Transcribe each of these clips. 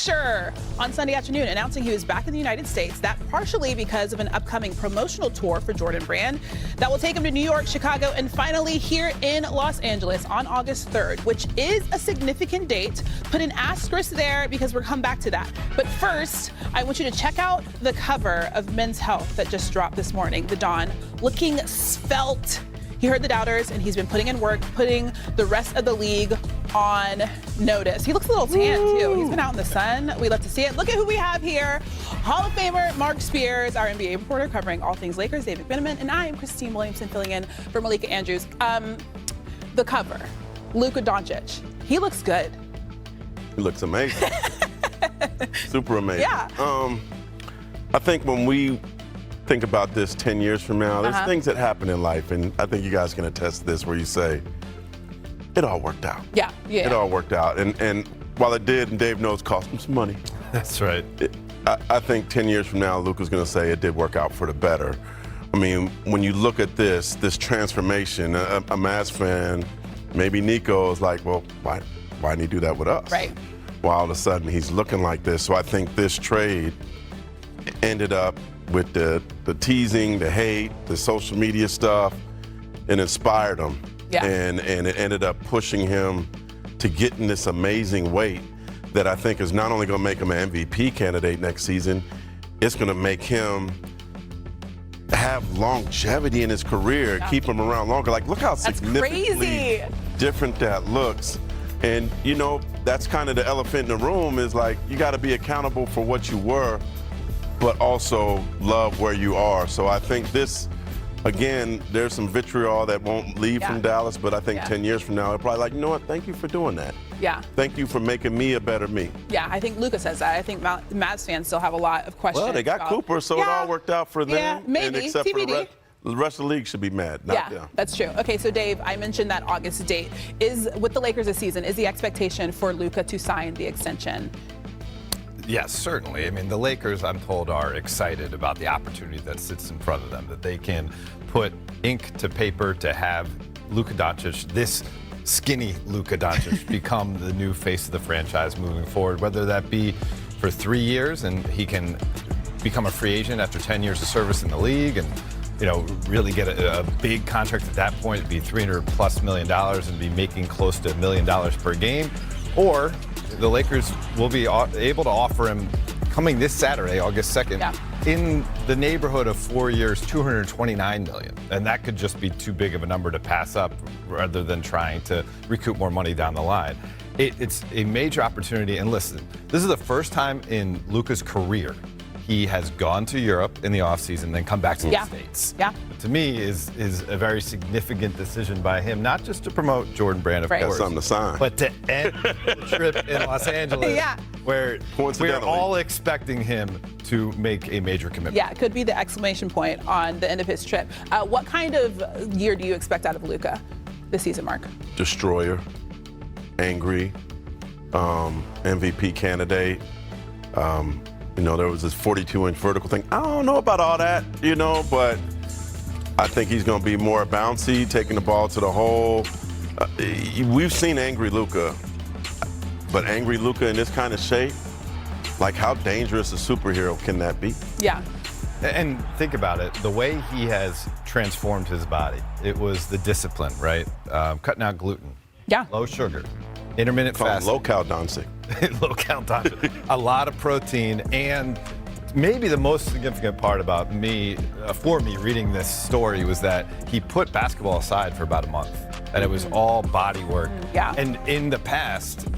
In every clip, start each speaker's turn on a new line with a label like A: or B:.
A: picture on Sunday afternoon announcing he was back in the United States. That partially because of an upcoming promotional tour for Jordan Brand that will take him to New York, Chicago, and finally here in Los Angeles on August 3rd, which is a significant date. Put an asterisk there because we'll come back to that. But first, I want you to check out the cover of Men's Health that just dropped this morning. The Don, looking svelte. He heard the doubters, and he's been putting in work, putting the rest of the league on notice. He looks a little tan, too. He's been out in the sun. We love to see it. Look at who we have here. Hall of Famer Mark Spears, our NBA reporter covering all things Lakers, David Beneman, and I am Christine Williamson filling in for Malika Andrews. The cover, Luka Doncic. He looks good.
B: He looks amazing. Super amazing.
A: Yeah.
B: I think when we think about this 10 years from now, there's things that happen in life, and I think you guys can attest to this, where you say, it all worked out.
A: Yeah.
B: It all worked out. And while it did, and Dave knows, cost him some money.
C: That's right.
B: I think 10 years from now, Luka's going to say it did work out for the better. I mean, when you look at this transformation, a Mavs fan, maybe Nico is like, well, why didn't he do that with us?
A: Right.
B: Well, all of a sudden, he's looking like this. So I think this trade ended up with the teasing, the hate, the social media stuff, and inspired him.
A: Yeah.
B: And it ended up pushing him to get in this amazing weight that I think is not only going to make him an MVP candidate next season, it's going to make him have longevity in his career, keep him around longer. Like, look how significantly different that looks. And, you know, that's kind of the elephant in the room is like, you got to be accountable for what you were, but also love where you are. So I think this, again, there's some vitriol that won't leave from Dallas, but I think 10 years from now, they're probably like, you know what, thank you for doing that.
A: Yeah.
B: Thank you for making me a better me.
A: Yeah, I think Luka says that. I think Mavs fans still have a lot of questions.
B: Well, they got Cooper, so it all worked out for them.
A: Yeah, maybe.
B: And except
A: TBD.
B: for the rest of the league should be mad, not them.
A: That's true. Okay, so Dave, I mentioned that August date. Is with the Lakers this season, is the expectation for Luka to sign the extension?
C: Yes, certainly. I mean, the Lakers, I'm told, are excited about the opportunity that sits in front of them, that they can put ink to paper to have Luka Doncic, this skinny Luka Doncic, become the new face of the franchise moving forward, whether that be for 3 years and he can become a free agent after 10 years of service in the league and, you know, really get a big contract at that point. It'd be $300+ million and be making close to $1 million per game. Or the Lakers will be able to offer him, coming this Saturday, August 2nd, in the neighborhood of 4 years, $229 million. And that could just be too big of a number to pass up rather than trying to recoup more money down the line. It's a major opportunity. And listen, this is the first time in Luka's career he has gone to Europe in the offseason, then come back to the States.
A: Yeah.
C: But to me, is a very significant decision by him, not just to promote Jordan Brand, of course.
B: Got something to sign.
C: But to end the trip in Los Angeles, where we're all expecting him to make a major commitment.
A: Yeah, it could be the exclamation point on the end of his trip. What kind of year do you expect out of Luka this season, Mark?
B: Destroyer, angry, MVP candidate. You know, there was this 42-inch vertical thing. I don't know about all that, you know, but I think he's going to be more bouncy, taking the ball to the hole. We've seen angry Luka, but angry Luka in this kind of shape, like how dangerous a superhero can that be?
A: Yeah.
C: And think about it, the way he has transformed his body. It was the discipline, right? Cutting out gluten, low sugar, intermittent fasting.
B: Low-cal dancing.
C: Low-cal dancing. A lot of protein, and maybe the most significant part about me, for me reading this story, was that he put basketball aside for about a month, and it was all body work.
A: Yeah.
C: And in the past,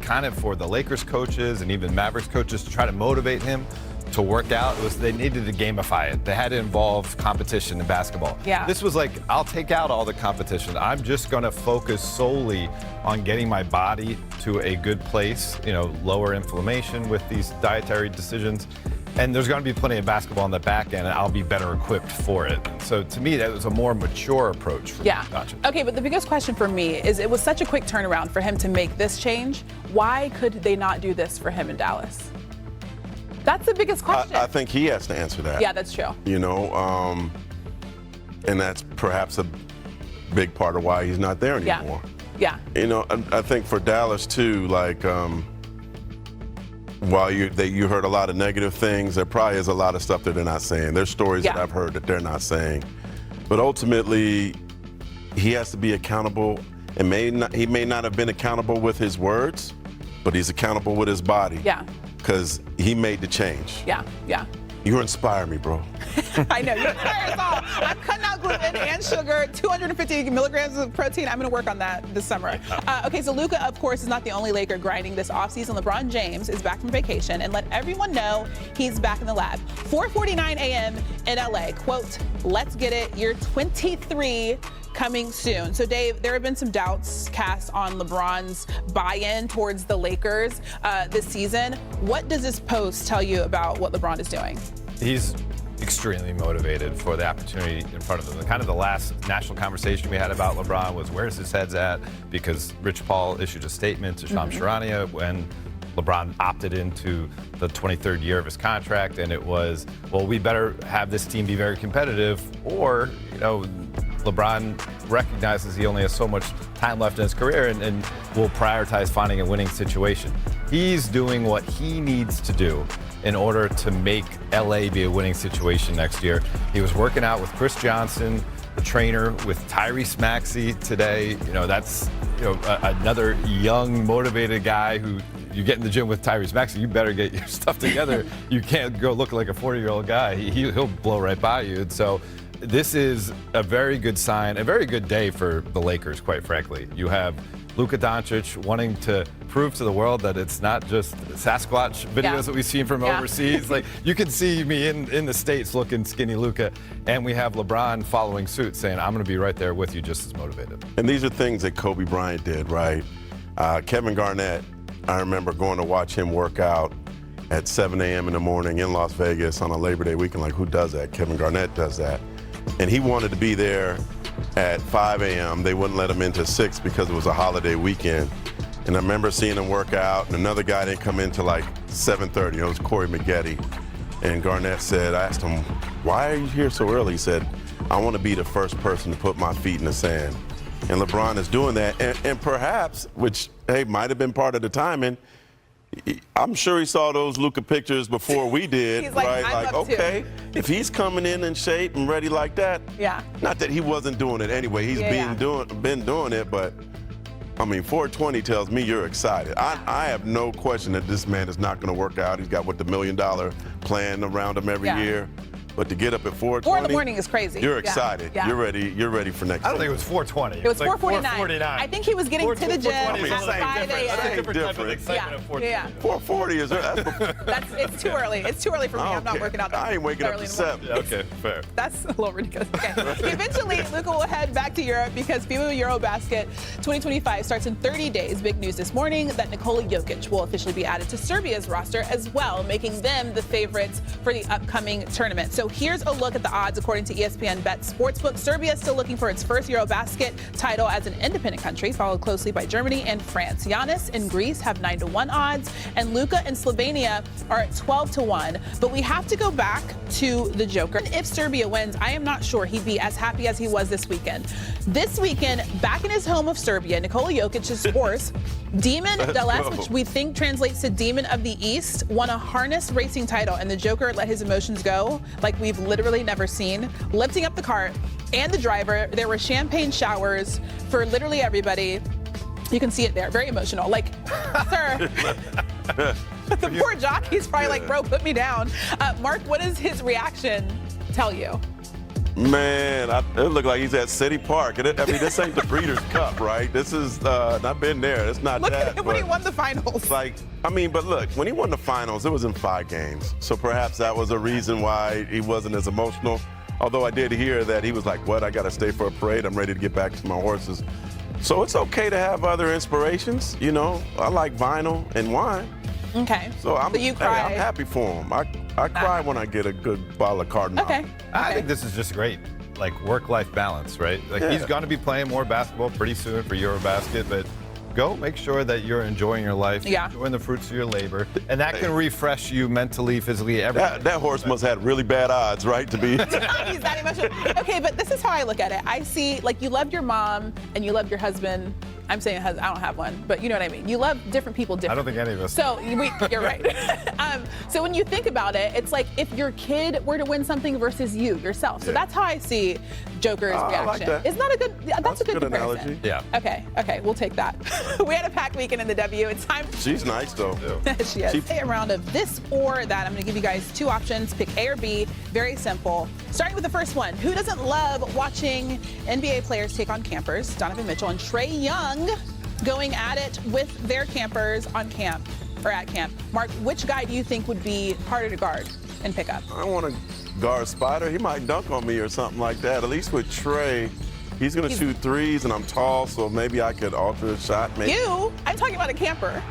C: kind of for the Lakers coaches and even Mavericks coaches to try to motivate him to work out, was they needed to gamify it. They had to involve competition in basketball.
A: Yeah.
C: This was like, I'll take out all the competition. I'm just going to focus solely on getting my body to a good place, you know, lower inflammation with these dietary decisions. And there's going to be plenty of basketball on the back end, and I'll be better equipped for it. So to me, that was a more mature approach for Doncic.
A: Okay, but the biggest question for me is, it was such a quick turnaround for him to make this change. Why could they not do this for him in Dallas? That's the biggest question.
B: I think he has to answer that.
A: Yeah, that's true.
B: You know, and that's perhaps a big part of why he's not there anymore.
A: Yeah.
B: You know, I think for Dallas too, like, while you heard a lot of negative things, there probably is a lot of stuff that they're not saying. There's stories that I've heard that they're not saying. But ultimately, he has to be accountable. And he may not have been accountable with his words, but he's accountable with his body.
A: Yeah.
B: Because he made the change.
A: Yeah, yeah.
B: You inspire me, bro.
A: I know, you inspire us all. I'm cutting out gluten and sugar, 250 milligrams of protein. I'm going to work on that this summer. Okay, so Luka, of course, is not the only Laker grinding this offseason. LeBron James is back from vacation and let everyone know he's back in the lab. 4:49 a.m. in LA. Quote, let's get it. You're 23. Coming soon. So Dave, there have been some doubts cast on LeBron's buy-in towards the Lakers this season. What does this post tell you about what LeBron is doing?
C: He's extremely motivated for the opportunity in front of them. Kind of the last national conversation we had about LeBron was where's his head's at, because Rich Paul issued a statement to Shams Charania when LeBron opted into the 23rd year of his contract, and it was, well, we better have this team be very competitive, or, you know, LeBron recognizes he only has so much time left in his career and will prioritize finding a winning situation. He's doing what he needs to do in order to make LA be a winning situation next year. He was working out with Chris Johnson, the trainer, with Tyrese Maxey today. You know, that's, you know, another young, motivated guy who you get in the gym with Tyrese Maxey, you better get your stuff together. You can't go look like a 40-year-old guy. He'll blow right by you. And so this is a very good sign, a very good day for the Lakers, quite frankly. You have Luka Doncic wanting to prove to the world that it's not just Sasquatch videos that we've seen from overseas. Like, you can see me in the States looking skinny Luka, and we have LeBron following suit saying, I'm going to be right there with you just as motivated.
B: And these are things that Kobe Bryant did, right? Kevin Garnett, I remember going to watch him work out at 7 a.m. in the morning in Las Vegas on a Labor Day weekend. Like, who does that? Kevin Garnett does that. And he wanted to be there at 5 a.m. They wouldn't let him into 6 because it was a holiday weekend. And I remember seeing him work out, and another guy didn't come in till like 7:30. It was Corey Maggette. And Garnett said, I asked him, why are you here so early? He said, I want to be the first person to put my feet in the sand. And LeBron is doing that. And perhaps, which, hey, might have been part of the timing, I'm sure he saw those Luka pictures before we did,
A: He's like,
B: right?
A: I'm
B: Like,
A: up
B: okay, if he's coming in shape and ready like that, not that he wasn't doing it anyway. He's been doing it, but I mean, 420 tells me you're excited. I have no question that this man is not going to work out. He's got the $1 million plan around him every year. But to get up at 4:20,
A: 4 in the morning is crazy.
B: You're excited.
A: Yeah.
B: You're ready for next.
C: I don't think it was 4:20.
A: It was
C: like
A: 4:49. I think he was getting to the gym at 5 a.m.
C: That's a different type of excitement at 4:20.
A: Yeah.
B: 4:40 is
A: it's too early. It's too early for me. I'm not working out that
B: I ain't waking up to 7.
C: Okay, fair.
A: That's a little ridiculous. Okay. Eventually, Luka will head back to Europe because FIBA Eurobasket 2025 starts in 30 days. Big news this morning that Nikola Jokic will officially be added to Serbia's roster as well, making them the favorites for the upcoming tournament. So here's a look at the odds according to ESPN Bet Sportsbook. Serbia is still looking for its first Eurobasket title as an independent country, followed closely by Germany and France. Giannis and Greece have 9-1 odds, and Luka and Slovenia are at 12-1. But we have to go back to the Joker. If Serbia wins, I am not sure he'd be as happy as he was this weekend. This weekend, back in his home of Serbia, Nikola Jokic's horse, Demon Deles, which we think translates to Demon of the East, won a harness racing title, and the Joker let his emotions go like we've literally never seen. Lifting up the cart and the driver, there were champagne showers for literally everybody. You can see it there. Very emotional. Like, sir. The poor jockey's probably like, bro, put me down. Mark, what does his reaction tell you?
B: Man, it looked like he's at City Park. I mean, this ain't the Breeders' Cup, right? This is, I've been there. It's not
A: Look
B: that.
A: Look at him when he won the finals.
B: Like, I mean, but look, when he won the finals, it was in 5 games. So perhaps that was a reason why he wasn't as emotional. Although I did hear that he was like, what, I got to stay for a parade. I'm ready to get back to my horses. So it's okay to have other inspirations. You know, I like vinyl and wine.
A: Okay.
B: So
A: you cry.
B: I'm happy for him. I cry when I get a good bottle of Cardinal.
A: Okay.
C: I think this is just great, like, work-life balance, right? Like, he's going to be playing more basketball pretty soon for Eurobasket, but go make sure that you're enjoying your life, enjoying the fruits of your labor, and that can refresh you mentally, physically, everything.
B: That horse must have really bad odds, right, to be.
A: He's that emotional. Okay, but this is how I look at it. I see, like, you loved your mom and you loved your husband I'm saying I don't have one, but you know what I mean. You love different people differently.
C: I don't think any of us.
A: So you're right. So when you think about it, it's like if your kid were to win something versus you yourself. So that's how I see Joker's reaction.
B: I like that.
A: Isn't that a good? That's a good comparison.
B: analogy.
C: Yeah.
A: Okay, we'll take that. We had a packed weekend in the W. It's time.
B: She's nice though.
A: She is. A round of this or that. I'm going to give you guys two options. Pick A or B. Very simple. Starting with the first one. Who doesn't love watching NBA players take on campers? Donovan Mitchell and Trae Young going at it with their campers on camp or at camp. Mark, which guy do you think would be harder to guard and pick up?
B: I want to guard Spider. He might dunk on me or something like that. At least with Trey, he's going to shoot threes, and I'm tall, so maybe I could alter the shot. Maybe.
A: I'm talking about a camper.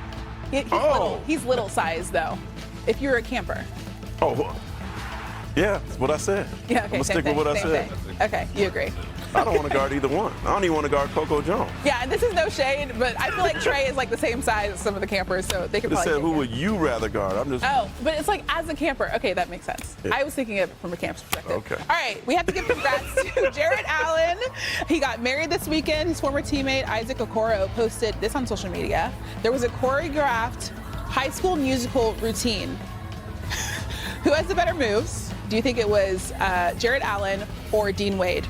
A: He's little size, though, if you're a camper.
B: Oh, yeah, that's what I said.
A: Yeah, okay,
B: I'm going to stick with what I said.
A: Okay, you agree.
B: I don't want to guard either one. I don't even want to guard Coco Jones.
A: Yeah, and this is no shade, but I feel like Trey is like the same size as some of the campers, so they could
B: Just
A: probably
B: said,
A: take
B: who
A: him.
B: would you rather guard? I'm just.
A: Oh, but it's like as a camper. Okay, that makes sense.
B: Yeah.
A: I was thinking of it from a camp's perspective.
B: Okay.
A: All right, we have to give congrats to Jarrett Allen. He got married this weekend. His former teammate Isaac Okoro posted this on social media. There was a choreographed High School Musical routine. Who has the better moves? Do you think it was Jarrett Allen or Dean Wade?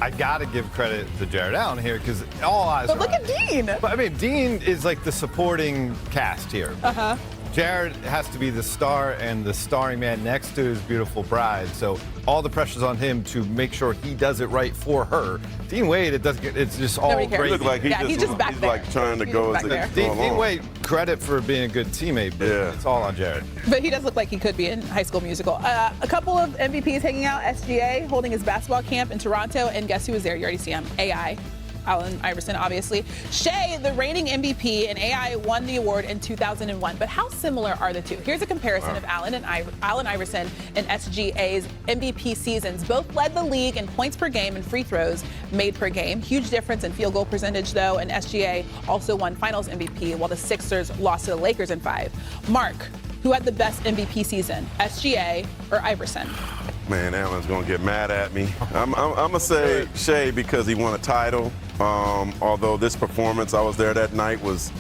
C: I gotta give credit to Jared Allen here because all eyes
A: But
C: are
A: look
C: on
A: at Dean.
C: But I mean, Dean is like the supporting cast here. Jared has to be the star and the starring man next to his beautiful bride. So all the pressure's on him to make sure he does it right for her. Dean Wade, it's just all
A: Nobody cares.
C: great.
B: He looked like
A: he's just back
B: he's
A: there.
B: like trying to
A: He's
B: go
A: back
B: as
A: there.
B: it
C: Dean
B: along.
C: Wade, credit for being a good teammate, but
B: Yeah.
C: it's all on Jared.
A: But he does look like he could be in High School Musical. A couple of MVPs hanging out. SGA holding his basketball camp in Toronto, and guess who was there? You already see him. AI. Allen Iverson, obviously. Shea, the reigning MVP, and AI won the award in 2001. But how similar are the two? Here's a comparison of Allen Iverson and SGA's MVP seasons. Both led the league in points per game and free throws made per game. Huge difference in field goal percentage, though, and SGA also won Finals MVP, while the Sixers lost to the Lakers in 5. Mark, who had the best MVP season, SGA or Iverson?
B: Man, Allen's gonna get mad at me. I'm gonna say Shea because he won a title. Although this performance, I was there that night, was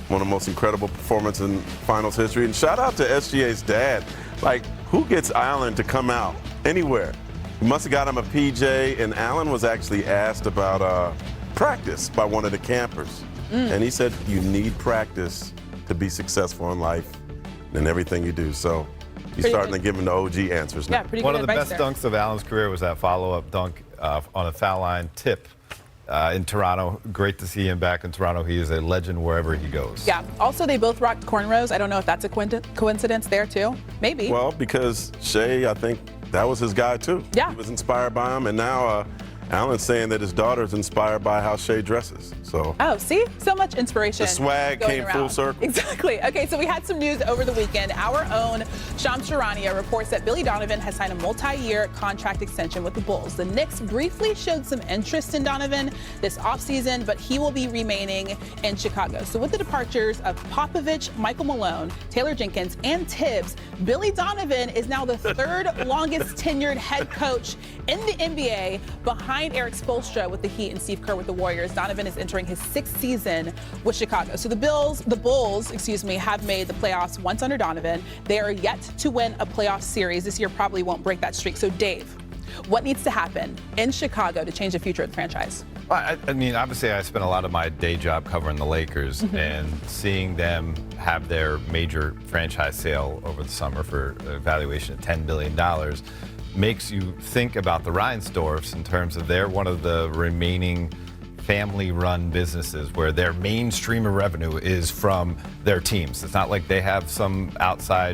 B: one of the most incredible performances in finals history. And shout out to SGA's dad. Like, who gets Allen to come out anywhere? He must have got him a PJ. And Allen was actually asked about practice by one of the campers, and he said you need practice to be successful in life and everything you do. So. He's starting to give him the OG answers now.
A: Yeah, pretty
C: One
A: good
C: of the
A: advice
C: best
A: there.
C: dunks of Allen's career was that follow-up dunk on a foul line tip in Toronto. Great to see him back in Toronto. He is a legend wherever he goes.
A: Yeah. Also, they both rocked cornrows. I don't know if that's a coincidence there, too. Maybe.
B: Well, because Shea, I think that was his guy, too.
A: Yeah.
B: He was inspired by him. And now Allen's saying that his daughter's inspired by how Shea dresses. So.
A: Oh, see? So much inspiration.
B: The swag
A: going
B: came
A: around.
B: full circle.
A: Exactly. Okay, so we had some news over the weekend. Our own Shams Charania reports that Billy Donovan has signed a multi-year contract extension with the Bulls. The Knicks briefly showed some interest in Donovan this offseason, but he will be remaining in Chicago. So with the departures of Popovich, Michael Malone, Taylor Jenkins, and Tibbs, Billy Donovan is now the third longest tenured head coach in the NBA, behind Eric Spoelstra with the Heat and Steve Kerr with the Warriors. Donovan is entering his 6th season with Chicago. So the Bulls, have made the playoffs once under Donovan. They are yet to win a playoff series. This year probably won't break that streak. So Dave, what needs to happen in Chicago to change the future of the franchise?
C: I mean, obviously, I spent a lot of my day job covering the Lakers, and seeing them have their major franchise sale over the summer for a valuation of $10 billion makes you think about the Reinsdorfs in terms of they're one of the remaining family-run businesses where their main stream of revenue is from their teams. It's not like they have some outside